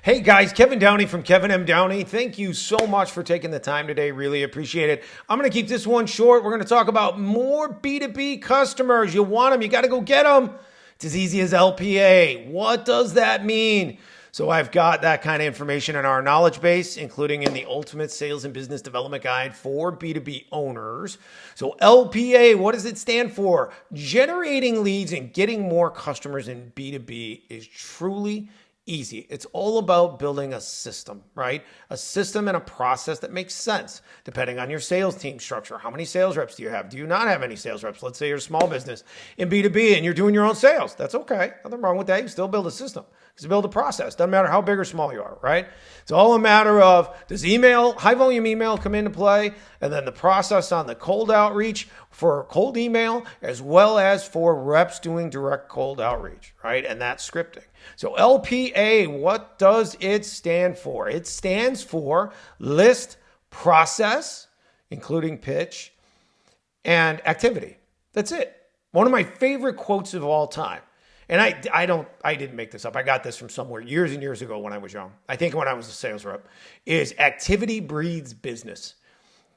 Hey guys, Kevin Downey from Kevin M. Downey. Thank you so much for taking the time today. Really appreciate it. I'm going to keep this one short. We're going to talk about more B2B customers. You want them, you got to go get them. It's as easy as LPA. What does that mean? So I've got that kind of information in our knowledge base, including in the Ultimate Sales and Business Development Guide for B2B owners. So LPA, what does it stand for? Generating leads and getting more customers in B2B is truly easy. It's all about building a system, right? A system and a process that makes sense depending on your sales team structure. How many sales reps do you have? Do you not have any sales reps? Let's say you're a small business in B2B and you're doing your own sales. That's okay. Nothing wrong with that. You still build a system. You build a process. Doesn't matter how big or small you are, right? It's all a matter of, does email, high volume email come into play? And then the process on the cold outreach for cold email, as well as for reps doing direct cold outreach, right? And that's scripting. So LPA, what does it stand for? It stands for list, process, including pitch, and activity. That's it. One of my favorite quotes of all time. And I didn't make this up. I got this from somewhere years and years ago when I was young. I think when I was a sales rep, is activity breeds business.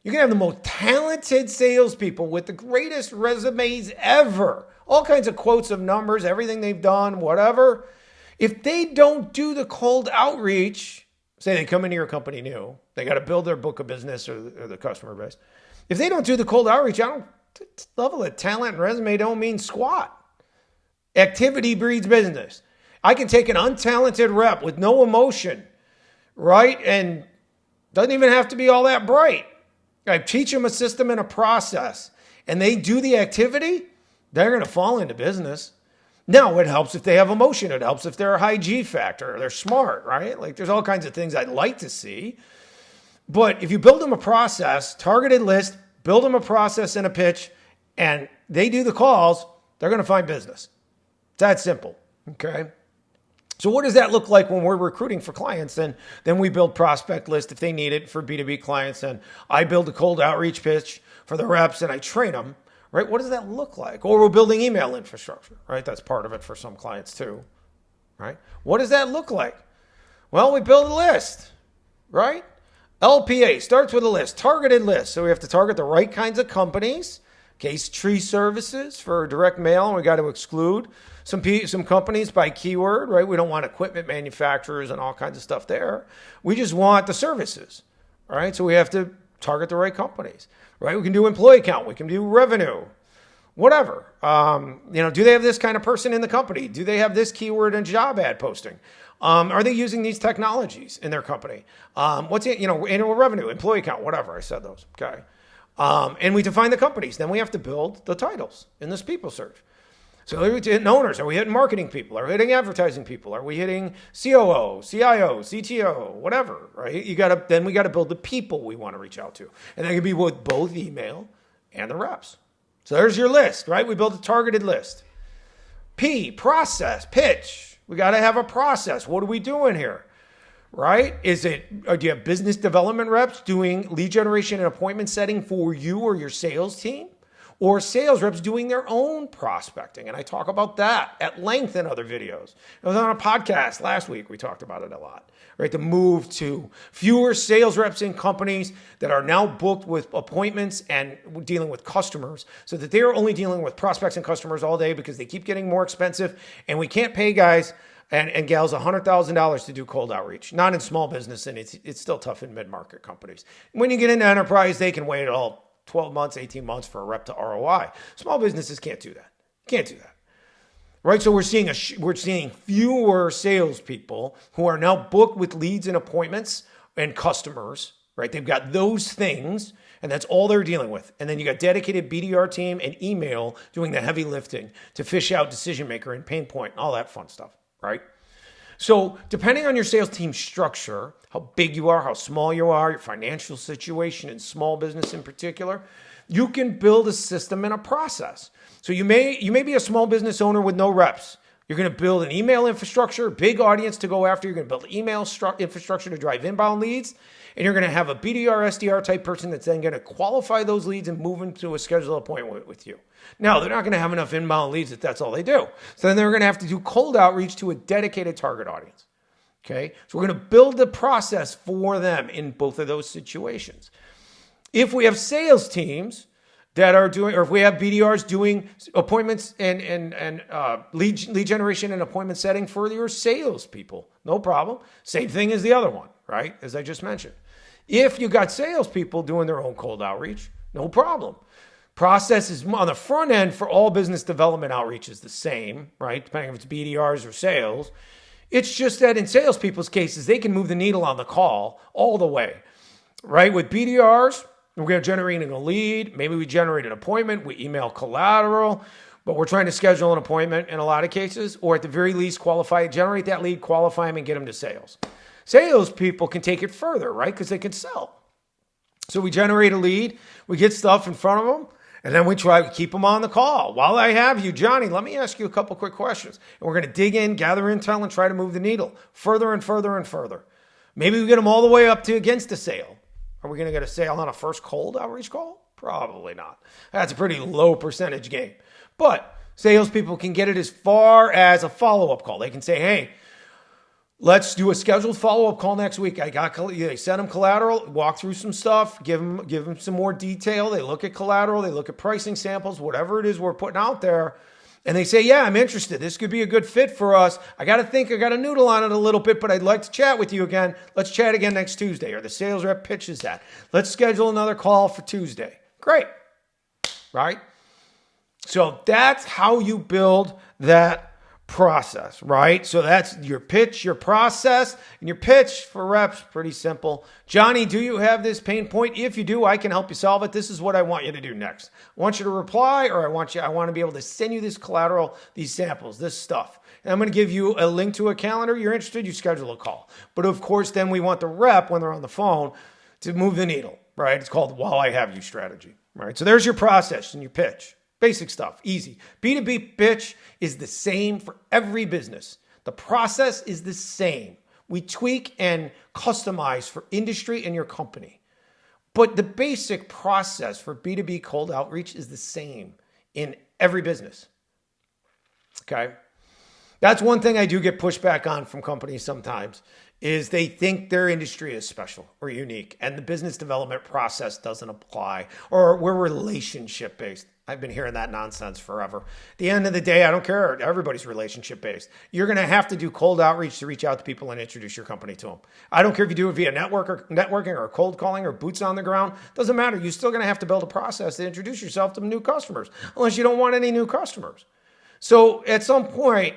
You can have the most talented salespeople with the greatest resumes ever. All kinds of quotes of numbers, everything they've done, whatever. If they don't do the cold outreach, say they come into your company new, they got to build their book of business or the customer base. If they don't do the cold outreach, level of talent and resume don't mean squat. Activity breeds business. I can take an untalented rep with no emotion, right? And doesn't even have to be all that bright. I teach them a system and a process, and they do the activity, they're going to fall into business. Now, it helps if they have emotion. It helps if they're a high G factor. They're smart, right? Like there's all kinds of things I'd like to see. But if you build them a process, targeted list, build them a process and a pitch, and they do the calls, they're going to find business. It's that simple, okay? So what does that look like when we're recruiting for clients? And then we build prospect list if they need it for B2B clients. And I build a cold outreach pitch for the reps and I train them, right? What does that look like? Or we're building email infrastructure, right? That's part of it for some clients too, right? What does that look like? Well, we build a list, right? LPA starts with a list, targeted list. So we have to target the right kinds of companies. Case tree services for direct mail, and we got to exclude some companies by keyword, right? We don't want equipment manufacturers and all kinds of stuff there. We just want the services, all right? So we have to target the right companies, right? We can do employee count. We can do revenue, whatever. Do they have this kind of person in the company? Do they have this keyword and job ad posting? Are they using these technologies in their company? What's it, annual revenue, employee count, whatever. I said those, okay. And we define the companies. Then we have to build the titles in this people search. So are we hitting owners? Are we hitting marketing people? Are we hitting advertising people? Are we hitting COO, CIO, CTO, whatever, right? Then we got to build the people we want to reach out to. And that can be with both email and the reps. So there's your list, right? We built a targeted list. P, process, pitch. We got to have a process. What are we doing here? Right? Do you have business development reps doing lead generation and appointment setting for you or your sales team? Or sales reps doing their own prospecting? And I talk about that at length in other videos. I was on a podcast last week. We talked about it a lot, right? The move to fewer sales reps in companies that are now booked with appointments and dealing with customers so that they are only dealing with prospects and customers all day because they keep getting more expensive and we can't pay guys and gals $100,000 to do cold outreach. Not in small business, and it's still tough in mid-market companies. When you get into enterprise, they can wait all 12 months, 18 months for a rep to ROI. Small businesses can't do that. Can't do that. Right? So we're seeing fewer salespeople who are now booked with leads and appointments and customers, right? They've got those things, and that's all they're dealing with. And then you got dedicated BDR team and email doing the heavy lifting to fish out decision maker and pain point and all that fun stuff, right? So depending on your sales team structure, how big you are, how small you are, your financial situation in small business in particular, you can build a system and a process. So you may be a small business owner with no reps. You're going to build an email infrastructure, big audience to go after. You're going to build email infrastructure to drive inbound leads. And you're going to have a BDR, SDR type person that's then going to qualify those leads and move them to a scheduled appointment with you. Now, they're not going to have enough inbound leads if that's all they do. So then they're going to have to do cold outreach to a dedicated target audience. Okay, so we're going to build the process for them in both of those situations. If we have sales teams that are doing, or if we have BDRs doing appointments and lead generation and appointment setting for your salespeople, no problem. Same thing as the other one, right? As I just mentioned. If you got salespeople doing their own cold outreach, no problem. Process is on the front end for all business development outreach is the same, right? Depending if it's BDRs or sales. It's just that in salespeople's cases, they can move the needle on the call all the way, right? With BDRs, we're going to generate a lead. Maybe we generate an appointment. We email collateral, but we're trying to schedule an appointment in a lot of cases, or at the very least, generate that lead, qualify them, and get them to sales. Salespeople can take it further, right? Because they can sell. So we generate a lead, we get stuff in front of them, and then we try to keep them on the call. While I have you, Johnny, let me ask you a couple quick questions. And we're going to dig in, gather intel, and try to move the needle further and further and further. Maybe we get them all the way up to against a sale. Are we going to get a sale on a first cold outreach call? Probably not. That's a pretty low percentage game. But salespeople can get it as far as a follow-up call. They can say, hey, let's do a scheduled follow-up call next week. They send them collateral, walk through some stuff, give them some more detail. They look at collateral, they look at pricing samples, whatever it is we're putting out there. And they say, yeah, I'm interested. This could be a good fit for us. I got to noodle on it a little bit, but I'd like to chat with you again. Let's chat again next Tuesday. Or the sales rep pitches that. Let's schedule another call for Tuesday. Great. Right? So that's how you build that process, right? So that's your pitch, your process, and your pitch for reps. Pretty simple. Johnny, do you have this pain point? If you do, I can help you solve it. This is what I want you to do next. I want you to reply, or I want to be able to send you this collateral, these samples, this stuff. And I'm going to give you a link to a calendar. You're interested, you schedule a call. But of course, then we want the rep, when they're on the phone, to move the needle, right? It's called while I have you strategy, right? So there's your process and your pitch. Basic stuff, easy. B2B pitch is the same for every business. The process is the same. We tweak and customize for industry and your company. But the basic process for B2B cold outreach is the same in every business. Okay? That's one thing I do get pushback on from companies sometimes, is they think their industry is special or unique and the business development process doesn't apply, or we're relationship based. I've been hearing that nonsense forever. At the end of the day, I don't care. Everybody's relationship based. You're going to have to do cold outreach to reach out to people and introduce your company to them. I don't care if you do it via networking or cold calling or boots on the ground. Doesn't matter. You're still going to have to build a process to introduce yourself to new customers, unless you don't want any new customers. So at some point,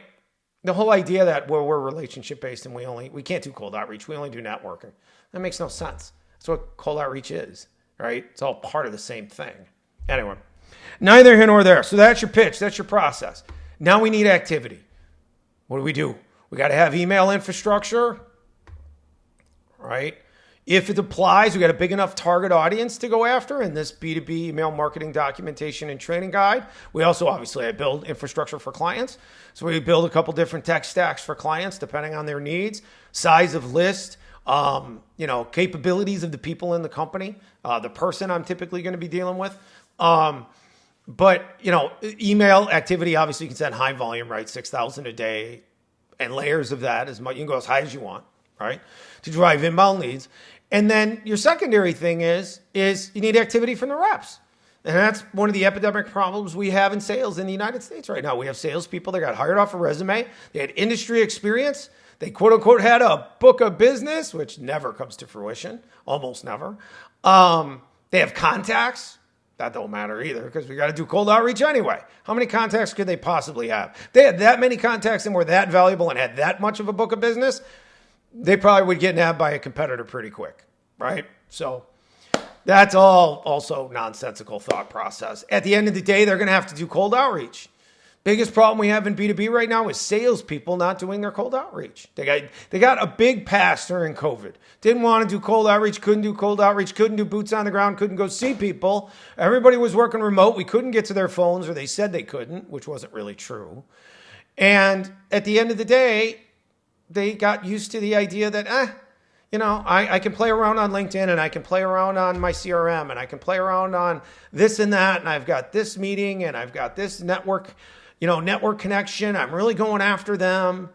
the whole idea that we're relationship based and we can't do cold outreach, we only do networking, that makes no sense. That's what cold outreach is, right? It's all part of the same thing. Anyway, neither here nor there. So that's your pitch. That's your process. Now we need activity. What do? We got to have email infrastructure, right? If it applies, we got a big enough target audience to go after in this B2B email marketing documentation and training guide. We also, obviously, I build infrastructure for clients. So we build a couple different tech stacks for clients depending on their needs, size of list, capabilities of the people in the company, the person I'm typically going to be dealing with. But email activity, obviously you can send high volume, right? 6,000 a day and layers of that as much. You can go as high as you want, right? To drive inbound leads. And then your secondary thing is you need activity from the reps. And that's one of the epidemic problems we have in sales in the United States right now. We have salespeople that got hired off a resume. They had industry experience. They quote unquote had a book of business, which never comes to fruition, almost never. They have contacts. That don't matter either, because we got to do cold outreach anyway. How many contacts could they possibly have? If they had that many contacts and were that valuable and had that much of a book of business, they probably would get nabbed by a competitor pretty quick, right? So that's all also nonsensical thought process. At the end of the day, they're going to have to do cold outreach. Biggest problem we have in B2B right now is salespeople not doing their cold outreach. They got a big pass during COVID. Didn't want to do cold outreach, couldn't do cold outreach, couldn't do boots on the ground, couldn't go see people. Everybody was working remote. We couldn't get to their phones, or they said they couldn't, which wasn't really true. And at the end of the day, they got used to the idea that, I can play around on LinkedIn, and I can play around on my CRM, and I can play around on this and that, and I've got this meeting, and I've got this network connection. I'm really going after them.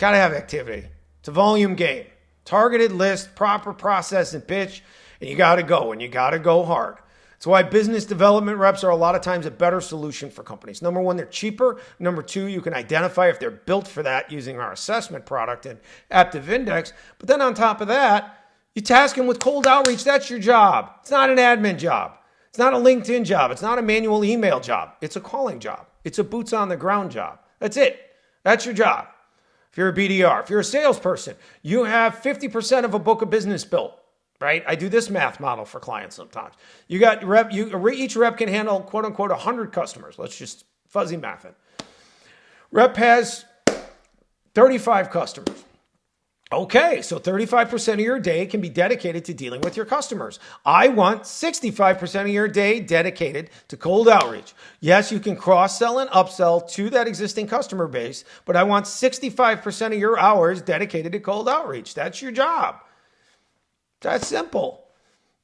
Got to have activity. It's a volume game. Targeted list, proper process and pitch, and you got to go, and you got to go hard. That's why business development reps are a lot of times a better solution for companies. Number one, they're cheaper. Number two, you can identify if they're built for that using our assessment product and Aptiv Index. But then on top of that, you task them with cold outreach. That's your job. It's not an admin job. It's not a LinkedIn job. It's not a manual email job. It's a calling job. It's a boots on the ground job. That's it. That's your job. If you're a BDR, if you're a salesperson, you have 50% of a book of business built, right? I do this math model for clients sometimes. You got each rep can handle quote unquote 100 customers. Let's just fuzzy math it. Rep has 35 customers. Okay, so 35% of your day can be dedicated to dealing with your customers. I want 65% of your day dedicated to cold outreach. Yes, you can cross-sell and upsell to that existing customer base, but I want 65% of your hours dedicated to cold outreach. That's your job. That's simple,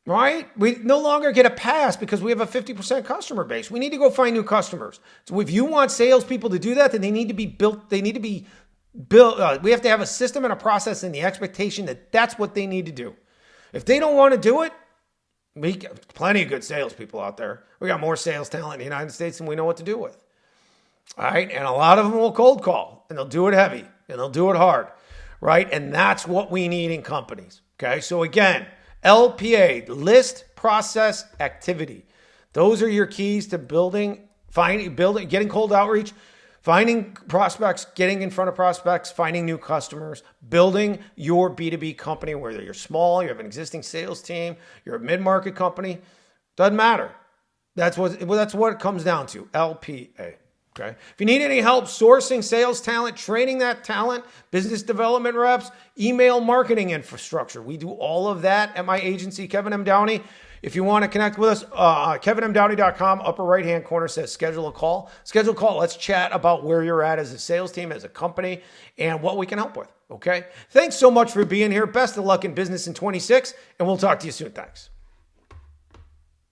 right? We no longer get a pass because we have a 50% customer base. We need to go find new customers. So if you want salespeople to do that, then they need to be built. They need to be built. We have to have a system and a process and the expectation that that's what they need to do. If they don't want to do it, we got plenty of good salespeople out there. We got more sales talent in the United States than we know what to do with. All right. And a lot of them will cold call and they'll do it heavy and they'll do it hard. Right. And that's what we need in companies. Okay. So again, LPA, list, process, activity. Those are your keys to building, getting cold outreach, finding prospects, getting in front of prospects, finding new customers, building your B2B company, whether you're small, you have an existing sales team, you're a mid-market company, doesn't matter. That's what it comes down to, LPA. Okay. If you need any help sourcing sales talent, training that talent, business development reps, email marketing infrastructure, we do all of that at my agency, Kevin M. Downey. If you want to connect with us, kevinmdowney.com, upper right-hand corner says schedule a call. Schedule a call. Let's chat about where you're at as a sales team, as a company, and what we can help with, okay? Thanks so much for being here. Best of luck in business in 26, and we'll talk to you soon. Thanks.